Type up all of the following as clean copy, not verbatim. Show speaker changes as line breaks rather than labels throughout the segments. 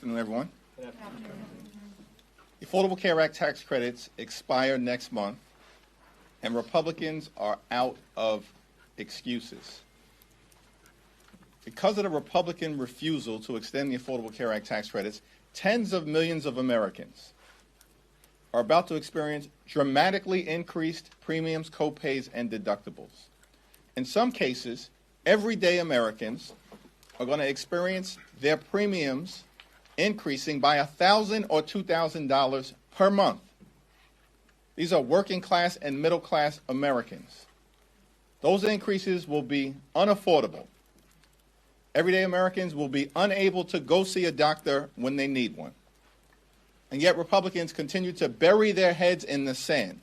afternoon, everyone. Good afternoon. The Affordable Care Act tax credits expire next month, and Republicans are out of excuses. Because of the Republican refusal to extend the Affordable Care Act tax credits, tens of millions of Americans are about to experience dramatically increased premiums, co-pays, and deductibles. In some cases, everyday Americans are going to experience their premiums increasing by $1,000 or $2,000 per month. These are working class and middle class Americans. Those increases will be unaffordable. Everyday Americans will be unable to go see a doctor when they need one. And yet Republicans continue to bury their heads in the sand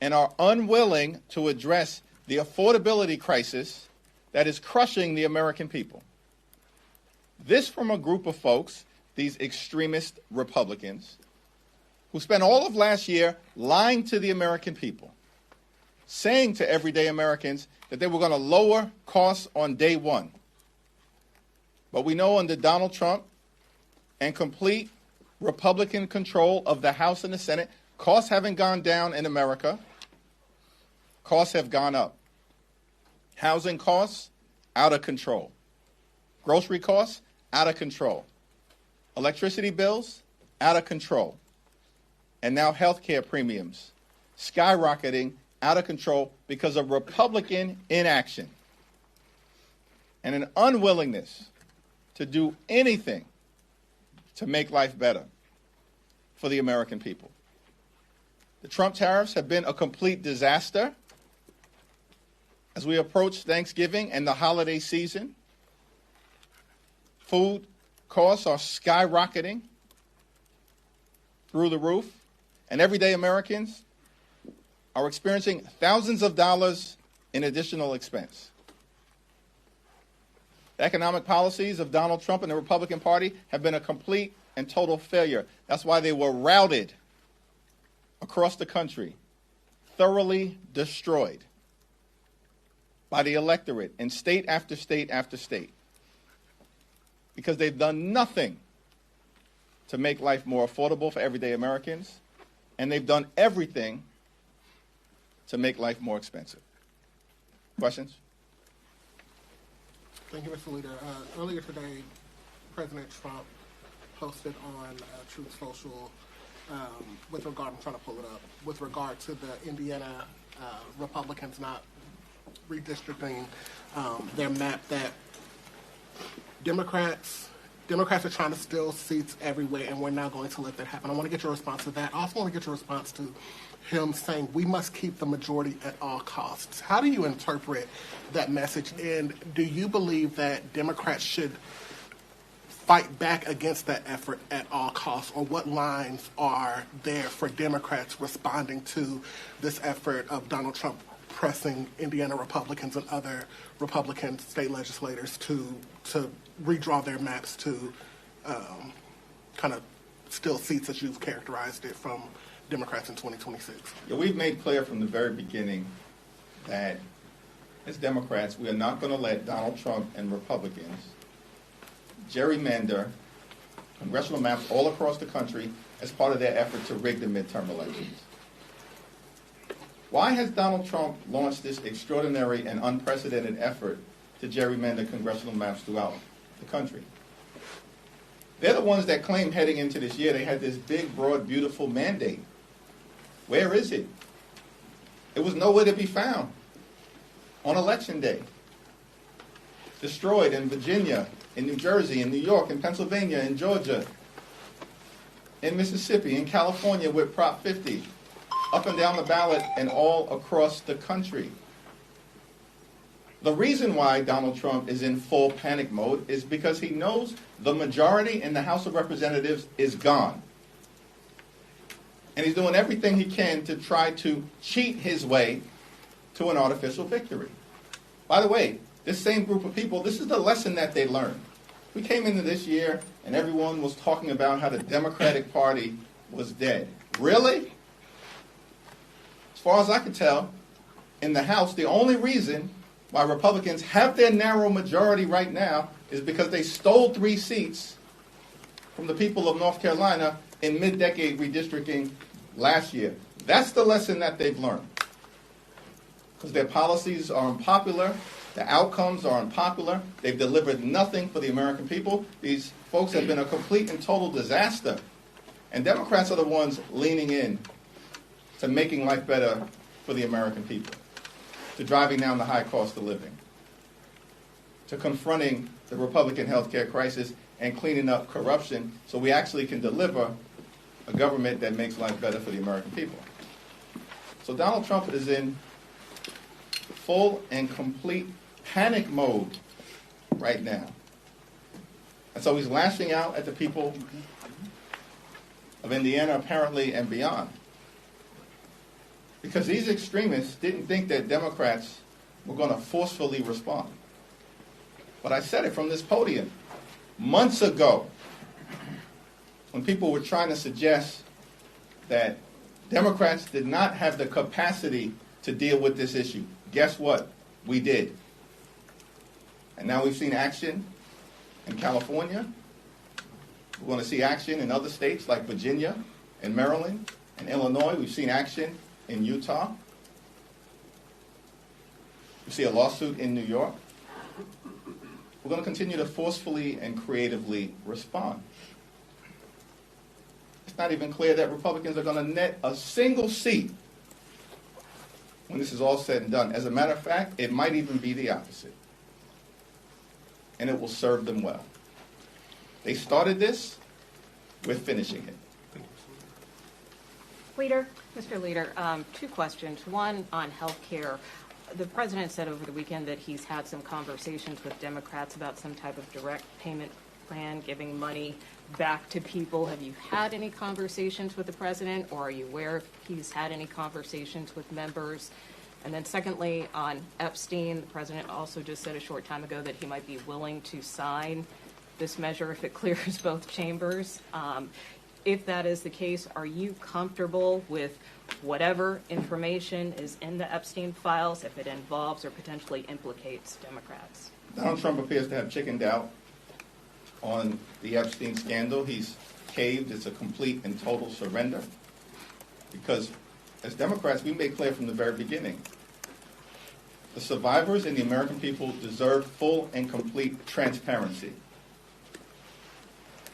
and are unwilling to address the affordability crisis that is crushing the American people. This from a group of folks, these extremist Republicans, who spent all of last year lying to the American people, saying to everyday Americans that they were going to lower costs on day one. But we know under Donald Trump and complete Republican control of the House and the Senate, costs haven't gone down in America. Costs have gone up. Housing costs, out of control. Grocery costs, out of control. Electricity bills, out of control. And now health care premiums, skyrocketing, out of control because of Republican inaction and an unwillingness to do anything to make life better for the American people. The Trump tariffs have been a complete disaster. As we approach Thanksgiving and the holiday season, food costs are skyrocketing through the roof, and everyday Americans are experiencing thousands of dollars in additional expense. The economic policies of Donald Trump and the Republican Party have been a complete and total failure. That's why they were routed across the country, thoroughly destroyed by the electorate in state after state after state, because they've done nothing to make life more affordable for everyday Americans, and they've done everything to make life more expensive. Questions?
Thank you, Mr. Leader. Earlier today, President Trump posted on Truth Social with regard, I'm trying to pull it up, with regard to the Indiana Republicans not redistricting their map, that Democrats are trying to steal seats everywhere, and we're not going to let that happen. I want to get your response to that. I also want to get your response to him saying we must keep the majority at all costs. How do you interpret that message, and do you believe that Democrats should fight back against that effort at all costs, or what lines are there for Democrats responding to this effort of Donald Trump pressing Indiana Republicans and other Republican state legislators to redraw their maps to kind of steal seats, as you've characterized it, from Democrats in 2026?
Yeah, we've made clear from the very beginning that as Democrats, we are not going to let Donald Trump and Republicans gerrymander congressional maps all across the country as part of their effort to rig the midterm elections. Why has Donald Trump launched this extraordinary and unprecedented effort to gerrymander congressional maps throughout the country? They're the ones that claim heading into this year they had this big, broad, beautiful mandate. Where is it? It was nowhere to be found on Election Day. Destroyed in Virginia, in New Jersey, in New York, in Pennsylvania, in Georgia, in Mississippi, in California with Prop 50, up and down the ballot and all across the country. The reason why Donald Trump is in full panic mode is because he knows the majority in the House of Representatives is gone. And he's doing everything he can to try to cheat his way to an artificial victory. By the way, this same group of people, this is the lesson that they learned. We came into this year and everyone was talking about how the Democratic Party was dead. Really? As far as I can tell, in the House, the only reason why Republicans have their narrow majority right now is because they stole 3 seats from the people of North Carolina in mid-decade redistricting last year. That's the lesson that they've learned. Because their policies are unpopular, the outcomes are unpopular, they've delivered nothing for the American people. These folks have been a complete and total disaster. And Democrats are the ones leaning in to making life better for the American people, to driving down the high cost of living, to confronting the Republican health care crisis and cleaning up corruption so we actually can deliver a government that makes life better for the American people. So Donald Trump is in full and complete panic mode right now. And so he's lashing out at the people of Indiana, apparently, and beyond. Because these extremists didn't think that Democrats were going to forcefully respond. But I said it from this podium months ago when people were trying to suggest that Democrats did not have the capacity to deal with this issue. Guess what? We did. And now we've seen action in California. We're going to see action in other states like Virginia and Maryland and Illinois. We've seen action in Utah. We see a lawsuit in New York. We're going to continue to forcefully and creatively respond. It's not even clear that Republicans are going to net a single seat when this is all said and done. As a matter of fact, it might even be the opposite. And it will serve them well. They started this, we're finishing it.
Leader. Mr. Leader, two questions. One on health care. The president said over the weekend that he's had some conversations with Democrats about some type of direct payment plan, giving money back to people. Have you had any conversations with the president, or are you aware if he's had any conversations with members? And then secondly, on Epstein, the president also just said a short time ago that he might be willing to sign this measure if it clears both chambers. If that is the case, are you comfortable with whatever information is in the Epstein files if it involves or potentially implicates Democrats?
Donald Trump appears to have chickened out on the Epstein scandal. He's caved. It's a complete and total surrender. Because as Democrats, we made clear from the very beginning, the survivors and the American people deserve full and complete transparency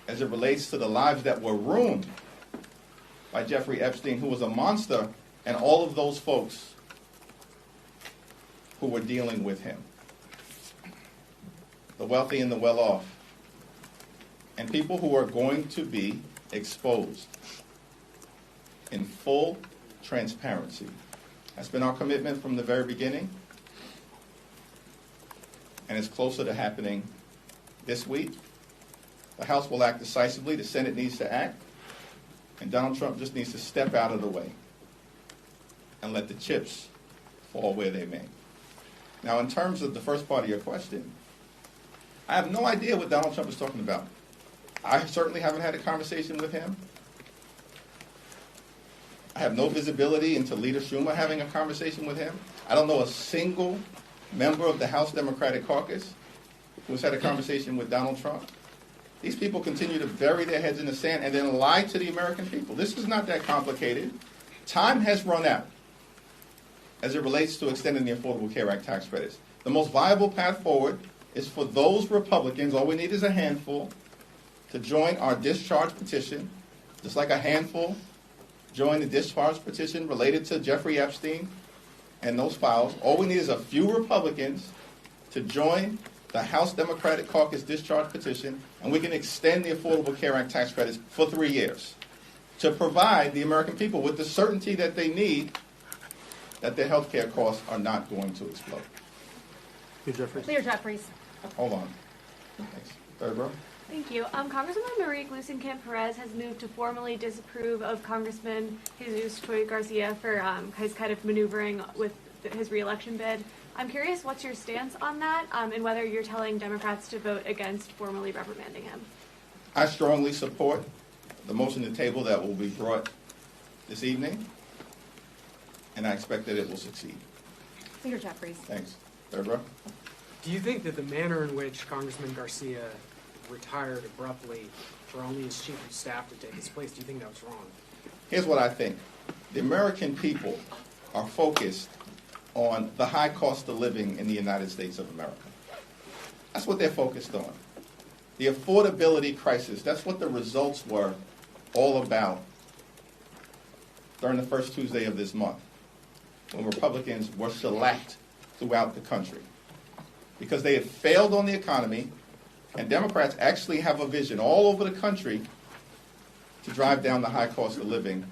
as it relates to the lives that were ruined by Jeffrey Epstein, who was a monster, and all of those folks who were dealing with him. The wealthy and the well-off. And people who are going to be exposed in full transparency. That's been our commitment from the very beginning. And it's closer to happening this week. The House will act decisively. The Senate needs to act. And Donald Trump just needs to step out of the way and let the chips fall where they may. Now, in terms of the first part of your question, I have no idea what Donald Trump is talking about. I certainly haven't had a conversation with him. I have no visibility into Leader Schumer having a conversation with him. I don't know a single member of the House Democratic Caucus who has had a conversation with Donald Trump. These people continue to bury their heads in the sand and then lie to the American people. This is not that complicated. Time has run out as it relates to extending the Affordable Care Act tax credits. The most viable path forward is for those Republicans, all we need is a handful, to join our discharge petition, just like a handful joined the discharge petition related to Jeffrey Epstein and those files. All we need is a few Republicans to join the House Democratic Caucus discharge petition, and we can extend the Affordable Care Act tax credits for 3 years to provide the American people with the certainty that they need that their health care costs are not going to explode.
Leader Jeffries.
Hold on. Thanks. Third row.
Thank you. Congresswoman Marie Gluesenkamp-Perez has moved to formally disapprove of Congressman Jesus Troy Garcia for his kind of maneuvering with his reelection bid. I'm curious what's your stance on that and whether you're telling Democrats to vote against formally reprimanding him.
I strongly support the motion to table that will be brought this evening, and I expect that it will succeed.
Leader Jeffries.
Thanks. Third row.
Do you think that the manner in which Congressman Garcia retired abruptly for only his chief of staff to take his place. Do you think that was wrong?
Here's what I think. The American people are focused on the high cost of living in the United States of America. That's what they're focused on. The affordability crisis, that's what the results were all about during the first Tuesday of this month, when Republicans were shellacked throughout the country. Because they had failed on the economy, and Democrats actually have a vision all over the country to drive down the high cost of living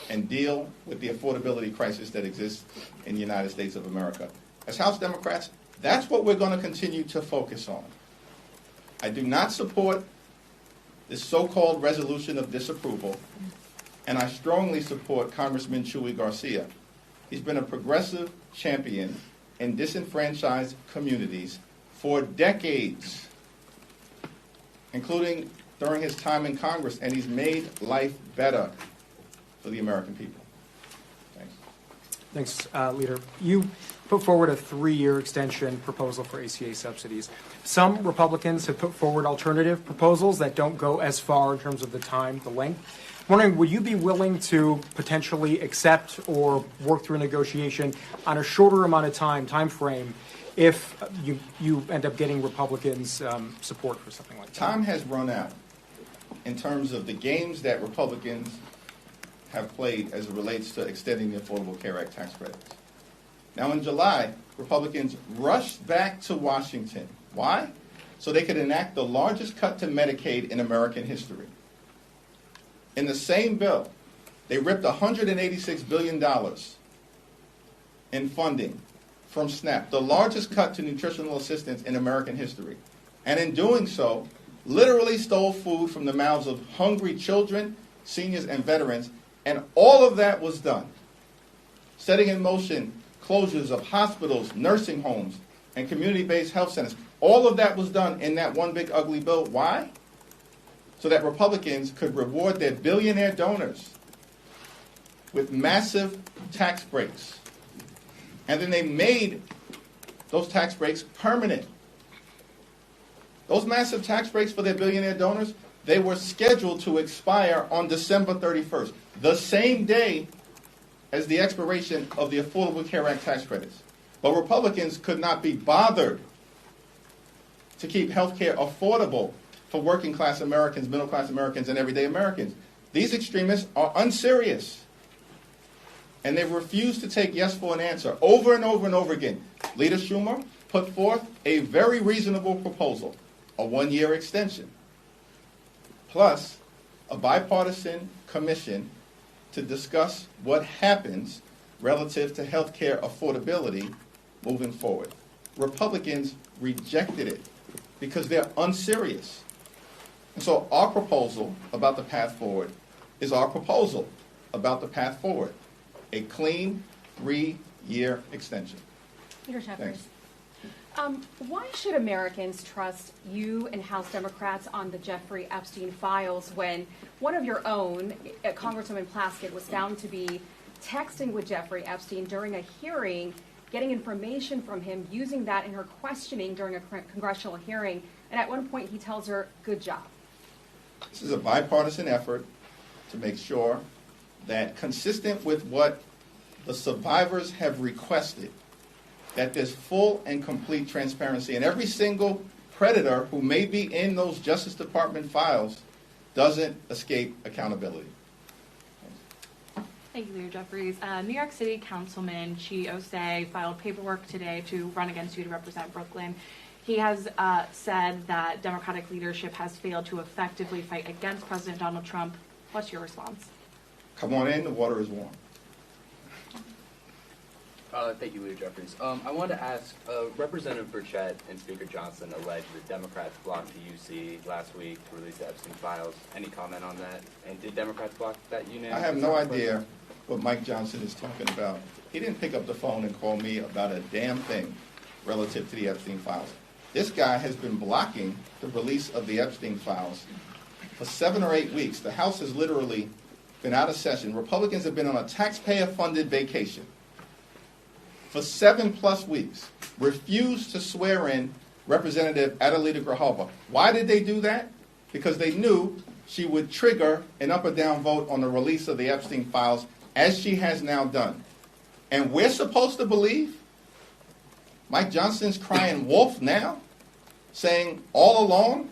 and deal with the affordability crisis that exists in the United States of America. As House Democrats, that's what we're going to continue to focus on. I do not support this so-called resolution of disapproval, and I strongly support Congressman Chuy Garcia. He's been a progressive champion in disenfranchised communities for decades, including during his time in Congress, and he's made life better for the American people. Thanks.
Thanks, Leader. You put forward a 3-year extension proposal for ACA subsidies. Some Republicans have put forward alternative proposals that don't go as far in terms of the time, the length. I'm wondering, would you be willing to potentially accept or work through a negotiation on a shorter amount of time frame, if you end up getting Republicans' support for something like that?
Time has run out in terms of the games that Republicans have played as it relates to extending the Affordable Care Act tax credits. Now, in July, Republicans rushed back to Washington. Why? So they could enact the largest cut to Medicaid in American history. In the same bill, they ripped $186 billion in funding from SNAP, the largest cut to nutritional assistance in American history. And in doing so, literally stole food from the mouths of hungry children, seniors, and veterans. And all of that was done, setting in motion closures of hospitals, nursing homes, and community-based health centers. All of that was done in that one big ugly bill. Why? So that Republicans could reward their billionaire donors with massive tax breaks. And then they made those tax breaks permanent. Those massive tax breaks for their billionaire donors, they were scheduled to expire on December 31st, the same day as the expiration of the Affordable Care Act tax credits. But Republicans could not be bothered to keep health care affordable for working class Americans, middle class Americans, and everyday Americans. These extremists are unserious. And they refuse to take yes for an answer over and over and over again. Leader Schumer put forth a very reasonable proposal, a 1-year extension, plus a bipartisan commission to discuss what happens relative to health care affordability moving forward. Republicans rejected it because they're unserious. And so our proposal about the path forward is our proposal about the path forward, a clean 3-year extension.
Leader Jeffries.
Thanks.
Why should Americans trust you and House Democrats on the Jeffrey Epstein files when one of your own, Congresswoman Plaskett, was found to be texting with Jeffrey Epstein during a hearing, getting information from him, using that in her questioning during a congressional hearing, and at one point he tells her, "Good job."
This is a bipartisan effort to make sure that, consistent with what the survivors have requested, that there's full and complete transparency, and every single predator who may be in those Justice Department files doesn't escape accountability.
Thank you, Leader Jeffries. New York City Councilman Chi Osei filed paperwork today to run against you to represent Brooklyn. He has said that Democratic leadership has failed to effectively fight against President Donald Trump. What's your response?
Come on in, the water is warm.
Thank you, Leader Jeffries. I wanted to ask, Representative Burchett and Speaker Johnson alleged that Democrats blocked the UC last week to release the Epstein files. Any comment on that? And did Democrats block that unit?
I have no idea what Mike Johnson is talking about. He didn't pick up the phone and call me about a damn thing relative to the Epstein files. This guy has been blocking the release of the Epstein files for 7 or 8 weeks. The House has literally been out of session. Republicans have been on a taxpayer-funded vacation for 7+ weeks, refused to swear in Representative Adelita Grijalva. Why did they do that? Because they knew she would trigger an up or down vote on the release of the Epstein files, as she has now done. And we're supposed to believe Mike Johnson's crying wolf now, saying all along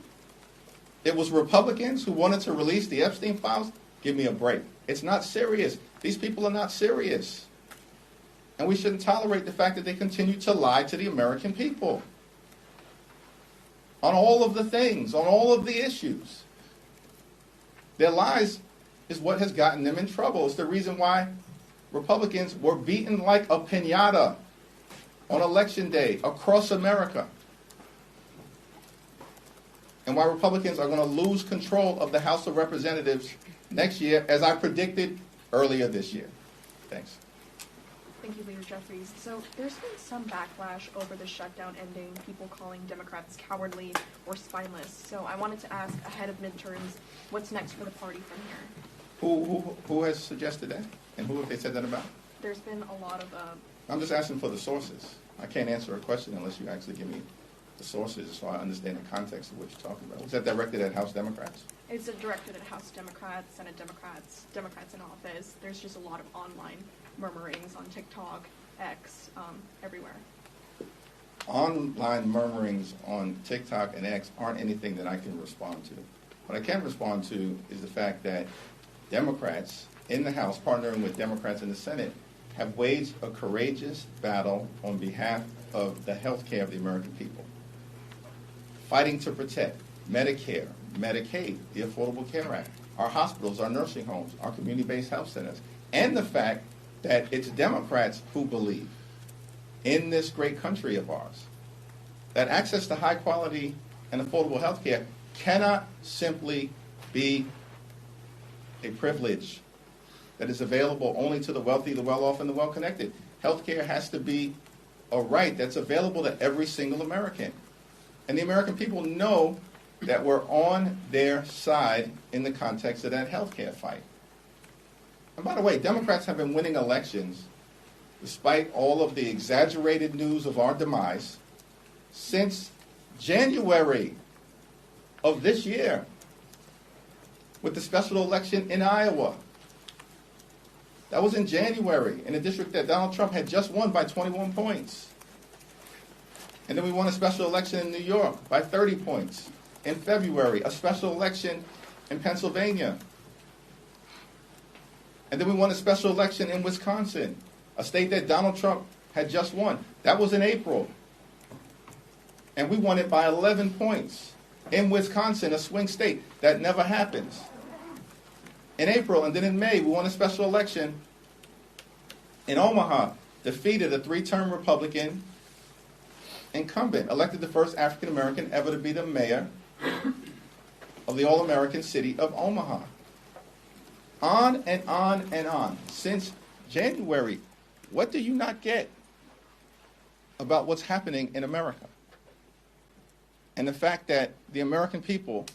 it was Republicans who wanted to release the Epstein files? Give me a break. It's not serious. These people are not serious. And we shouldn't tolerate the fact that they continue to lie to the American people on all of the things, on all of the issues. Their lies is what has gotten them in trouble. It's the reason why Republicans were beaten like a piñata on Election Day across America. And why Republicans are going to lose control of the House of Representatives next year, as I predicted earlier this year. Thanks.
Thank you, Leader Jeffries. So there's been some backlash over the shutdown ending, people calling Democrats cowardly or spineless. So I wanted to ask, ahead of midterms, what's next for the party from here?
Who has suggested that? And who have they said that about?
There's been a lot of...
I'm just asking for the sources. I can't answer a question unless you actually give me the sources so I understand the context of what you're talking about. Was that directed at House Democrats?
It's directed at House Democrats, Senate Democrats, Democrats in office. There's just a lot of online murmurings on TikTok, X, everywhere.
Online murmurings on TikTok and X aren't anything that I can respond to. What I can respond to is the fact that Democrats in the House, partnering with Democrats in the Senate, have waged a courageous battle on behalf of the health care of the American people, fighting to protect Medicare, Medicaid, the Affordable Care Act, our hospitals, our nursing homes, our community-based health centers, and the fact that it's Democrats who believe in this great country of ours that access to high-quality and affordable health care cannot simply be a privilege that is available only to the wealthy, the well-off, and the well-connected. Health care has to be a right that's available to every single American. And the American people know that we're on their side in the context of that health care fight. And by the way, Democrats have been winning elections despite all of the exaggerated news of our demise since January of this year with the special election in Iowa. That was in January in a district that Donald Trump had just won by 21 points. And then we won a special election in New York by 30 points. In February, a special election in Pennsylvania. And then we won a special election in Wisconsin, a state that Donald Trump had just won. That was in April. And we won it by 11 points. In Wisconsin, a swing state. That never happens. In April, and then in May, we won a special election in Omaha, defeated a 3-term Republican incumbent, elected the first African-American ever to be the mayor of the all-American city of Omaha. On and on and on. Since January, what do you not get about what's happening in America? And the fact that the American people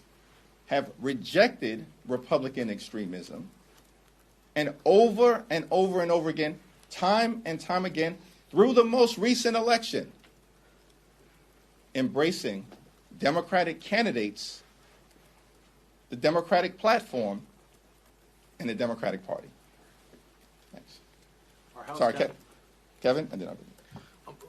have rejected Republican extremism, and over and over and over again, time and time again, through the most recent election, embracing Democratic candidates, the Democratic platform, and the Democratic Party. Thanks. Sorry, Kevin, and then I'll go.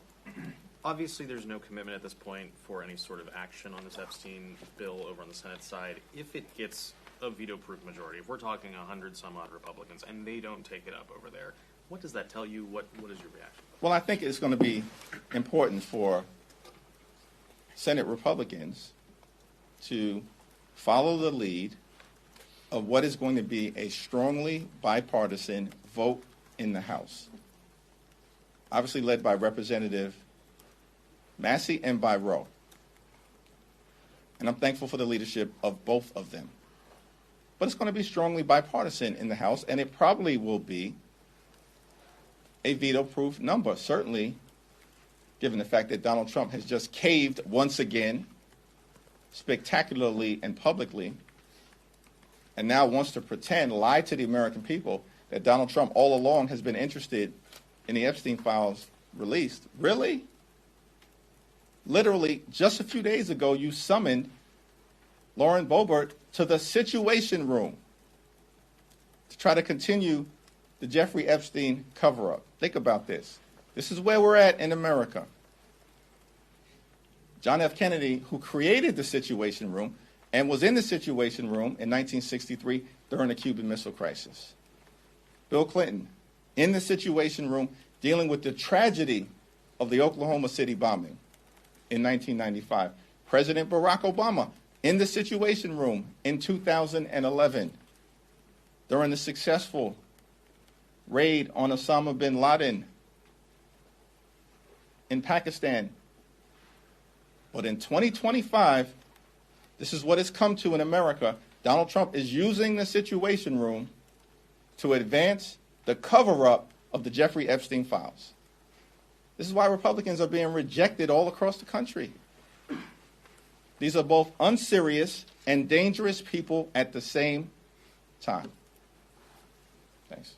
Obviously, there's no commitment at this point for any sort of action on this Epstein bill over on the Senate side. If it gets a veto-proof majority, if we're talking 100-some-odd Republicans and they don't take it up over there, what does that tell you? What is your reaction?
Well, I think it's going to be important for Senate Republicans to follow the lead of what is going to be a strongly bipartisan vote in the House, obviously led by Representative Massey and by Rowe. And I'm thankful for the leadership of both of them. But it's going to be strongly bipartisan in the House, and it probably will be a veto-proof number, certainly given the fact that Donald Trump has just caved once again, spectacularly and publicly, and now wants to pretend, lie to the American people, that Donald Trump all along has been interested in the Epstein files released. Really? Literally, just a few days ago, you summoned Lauren Boebert to the Situation Room to try to continue the Jeffrey Epstein cover-up. Think about this. This is where we're at in America. John F. Kennedy, who created the Situation Room and was in the Situation Room in 1963 during the Cuban Missile Crisis. Bill Clinton, in the Situation Room, dealing with the tragedy of the Oklahoma City bombing in 1995. President Barack Obama, in the Situation Room in 2011, during the successful raid on Osama bin Laden in Pakistan. But in 2025, this is what it's come to in America. Donald Trump is using the Situation Room to advance the cover-up of the Jeffrey Epstein files. This is why Republicans are being rejected all across the country. These are both unserious and dangerous people at the same time. Thanks.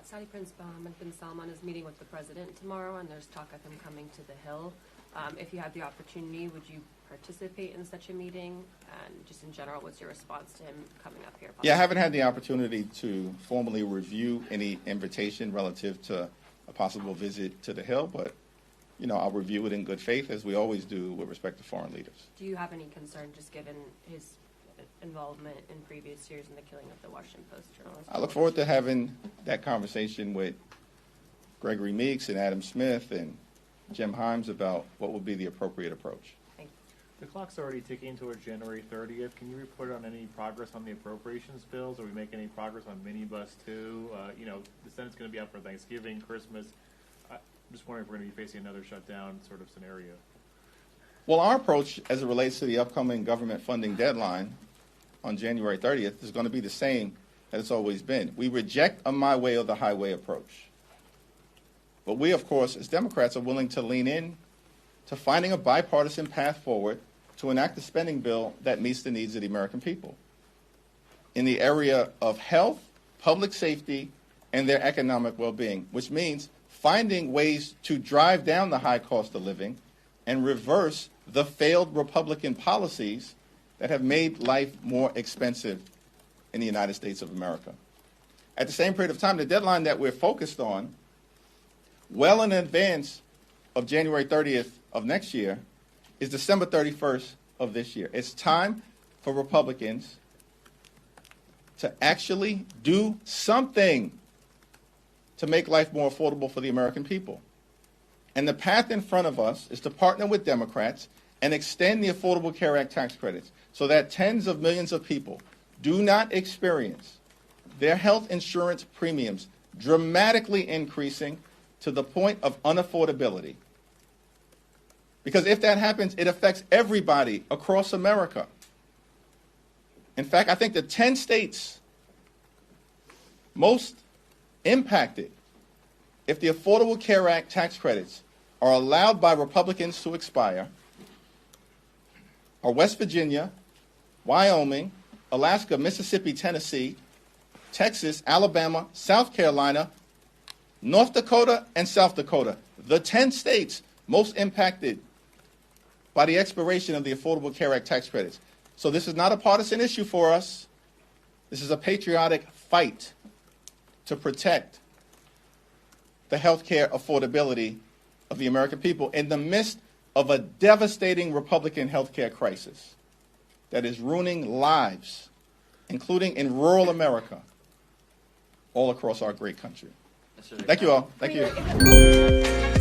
Saudi Prince Mohammed bin Salman is meeting with the president tomorrow, and there's talk of him coming to the Hill. If you had the opportunity, would you participate in such a meeting? And just in general, what's your response to him coming up here?
Yeah, I haven't had the opportunity to formally review any invitation relative to a possible visit to the Hill, but I'll review it in good faith, as we always do with respect to foreign leaders.
Do you have any concern, just given his involvement in previous years in the killing of the Washington Post journalist?
I look forward to having that conversation with Gregory Meeks and Adam Smith and Jim Himes about what would be the appropriate approach.
The clock's already ticking towards January 30th. Can you report on any progress on the appropriations bills? Are we making any progress on minibus 2? The Senate's going to be out for Thanksgiving, Christmas. I'm just wondering if we're going to be facing another shutdown sort of scenario.
Well, our approach as it relates to the upcoming government funding deadline on January 30th is going to be the same as it's always been. We reject a my way or the highway approach. But we, of course, as Democrats, are willing to lean in to finding a bipartisan path forward to enact a spending bill that meets the needs of the American people in the area of health, public safety, and their economic well-being, which means finding ways to drive down the high cost of living and reverse the failed Republican policies that have made life more expensive in the United States of America. At the same period of time, the deadline that we're focused on, well in advance of January 30th of next year, is December 31st of this year. It's time for Republicans to actually do something to make life more affordable for the American people. And the path in front of us is to partner with Democrats and extend the Affordable Care Act tax credits so that tens of millions of people do not experience their health insurance premiums dramatically increasing to the point of unaffordability. Because if that happens, it affects everybody across America. In fact, I think the 10 states most impacted if the Affordable Care Act tax credits are allowed by Republicans to expire are West Virginia, Wyoming, Alaska, Mississippi, Tennessee, Texas, Alabama, South Carolina, North Dakota, and South Dakota. The 10 states most impacted by the expiration of the Affordable Care Act tax credits. So this is not a partisan issue for us. This is a patriotic fight to protect the health care affordability of the American people in the midst of a devastating Republican health care crisis that is ruining lives, including in rural America, all across our great country. Thank you all. Thank you.